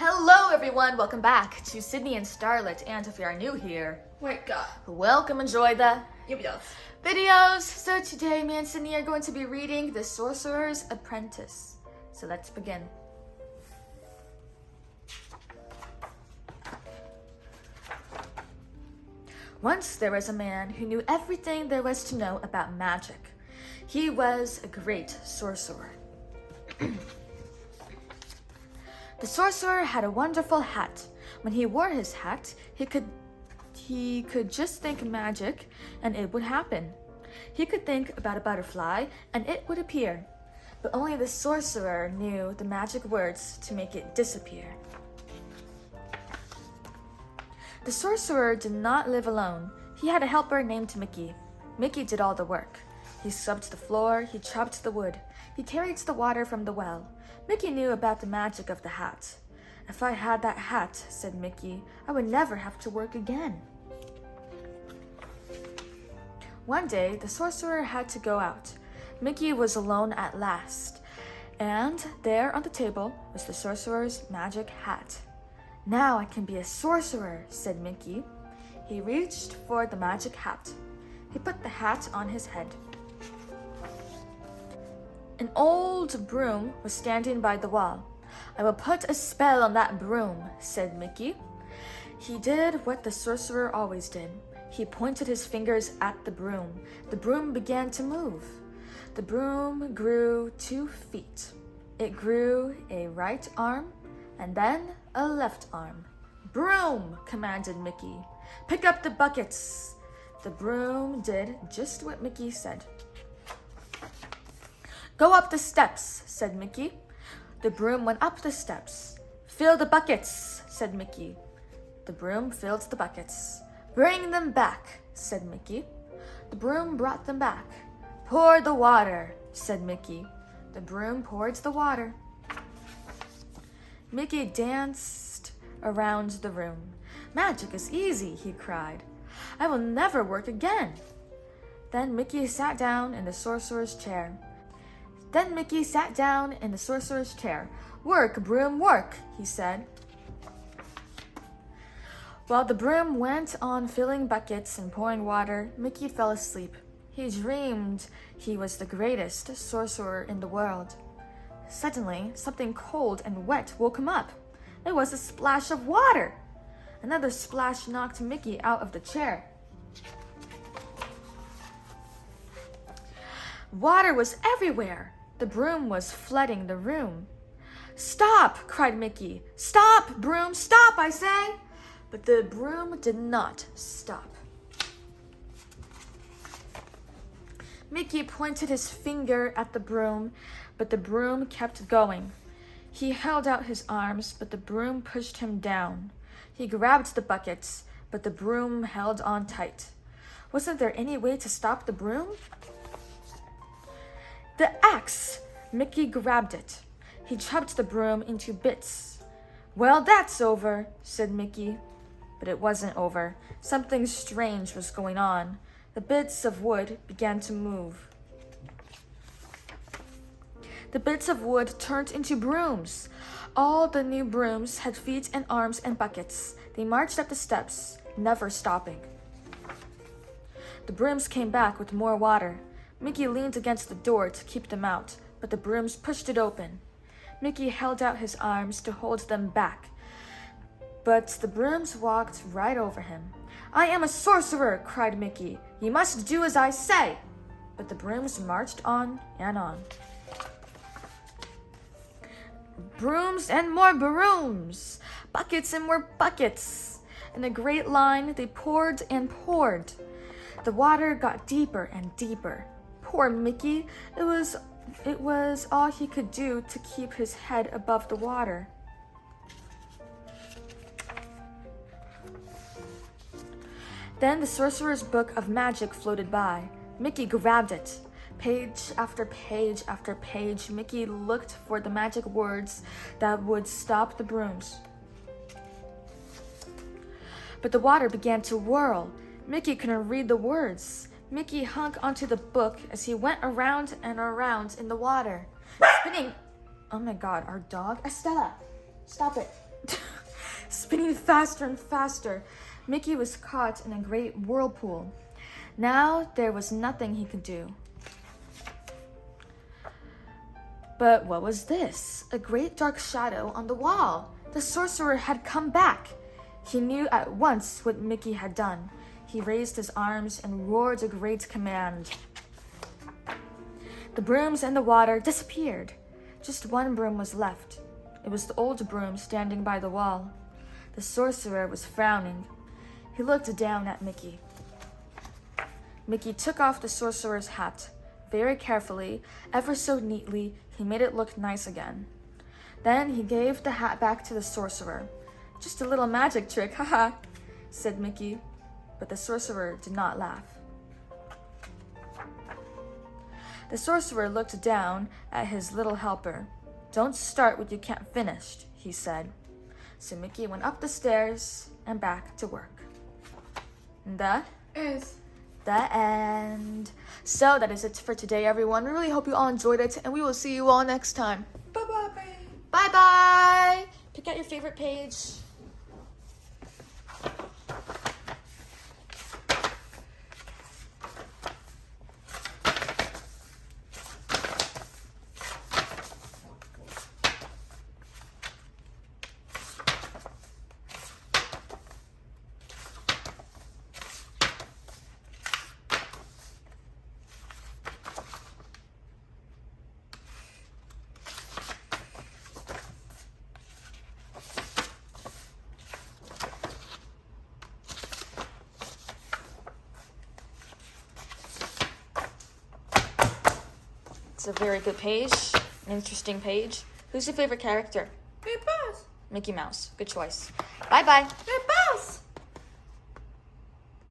Hello everyone, welcome back to Sydney and Starlet, and if you are new here, welcome, enjoy the videos. So today me and Sydney are going to be reading The Sorcerer's Apprentice. So let's begin. Once there was a man who knew everything there was to know about magic. He was a great sorcerer. The sorcerer had a wonderful hat. When he wore his hat, he could just think magic and it would happen. He could think about a butterfly and it would appear. But only the sorcerer knew the magic words to make it disappear. The sorcerer did not live alone. He had a helper named Mickey. Mickey did all the work. He swept the floor, he chopped the wood, he carried the water from the well. Mickey knew about the magic of the hat. If I had that hat, said Mickey, I would never have to work again. One day, the sorcerer had to go out. Mickey was alone at last, and there on the table was the sorcerer's magic hat. Now I can be a sorcerer, said Mickey. He reached for the magic hat. He put the hat on his head. An old broom was standing by the wall. I will put a spell on that broom, said Mickey. He did what the sorcerer always did. He pointed his fingers at the broom. The broom began to move. The broom grew 2 feet. It grew a right arm and then a left arm. Broom, commanded Mickey. Pick up the buckets. The broom did just what Mickey said. Go up the steps, said Mickey. The broom went up the steps. Fill the buckets, said Mickey. The broom filled the buckets. Bring them back, said Mickey. The broom brought them back. Pour the water, said Mickey. The broom poured the water. Mickey danced around the room. Magic is easy, he cried. I will never work again. Then Mickey sat down in the sorcerer's chair. Work, broom, work, he said. While the broom went on filling buckets and pouring water, Mickey fell asleep. He dreamed he was the greatest sorcerer in the world. Suddenly, something cold and wet woke him up. It was a splash of water. Another splash knocked Mickey out of the chair. Water was everywhere. The broom was flooding the room. Stop, cried Mickey. Stop, broom, stop, I say. But the broom did not stop. Mickey pointed his finger at the broom, but the broom kept going. He held out his arms, but the broom pushed him down. He grabbed the buckets, but the broom held on tight. Wasn't there any way to stop the broom? The axe! Mickey grabbed it. He chopped the broom into bits. Well, that's over, said Mickey. But it wasn't over. Something strange was going on. The bits of wood began to move. The bits of wood turned into brooms. All the new brooms had feet and arms and buckets. They marched up the steps, never stopping. The brooms came back with more water. Mickey leaned against the door to keep them out, but the brooms pushed it open. Mickey held out his arms to hold them back, but the brooms walked right over him. I am a sorcerer, cried Mickey. You must do as I say. But the brooms marched on and on. Brooms and more brooms, buckets and more buckets. In a great line, they poured and poured. The water got deeper and deeper. Poor Mickey, it was all he could do to keep his head above the water. Then the sorcerer's book of magic floated by. Mickey grabbed it. Page after page after page, Mickey looked for the magic words that would stop the brooms. But the water began to whirl. Mickey couldn't read the words. Mickey hung onto the book as he went around and around in the water, spinning. Oh my God, our dog? Estella, stop it. spinning faster and faster. Mickey was caught in a great whirlpool. Now there was nothing he could do. But what was this? A great dark shadow on the wall. The sorcerer had come back. He knew at once what Mickey had done. He raised his arms and roared a great command. The brooms and the water disappeared. Just one broom was left. It was the old broom standing by the wall. The sorcerer was frowning. He looked down at Mickey. Mickey took off the sorcerer's hat. Very carefully, ever so neatly, he made it look nice again. Then he gave the hat back to the sorcerer. Just a little magic trick, haha, said Mickey. But the sorcerer did not laugh. The sorcerer looked down at his little helper. Don't start what you can't finish, he said. So Mickey went up the stairs and back to work. And that is the end. So that is it for today, everyone. We really hope you all enjoyed it, and we will see you all next time. Bye-bye. Bye-bye. Pick out your favorite page. It's a very good page, an interesting page. Who's your favorite character? Hey, boss. Mickey Mouse. Good choice. Bye-bye. Hey, boss.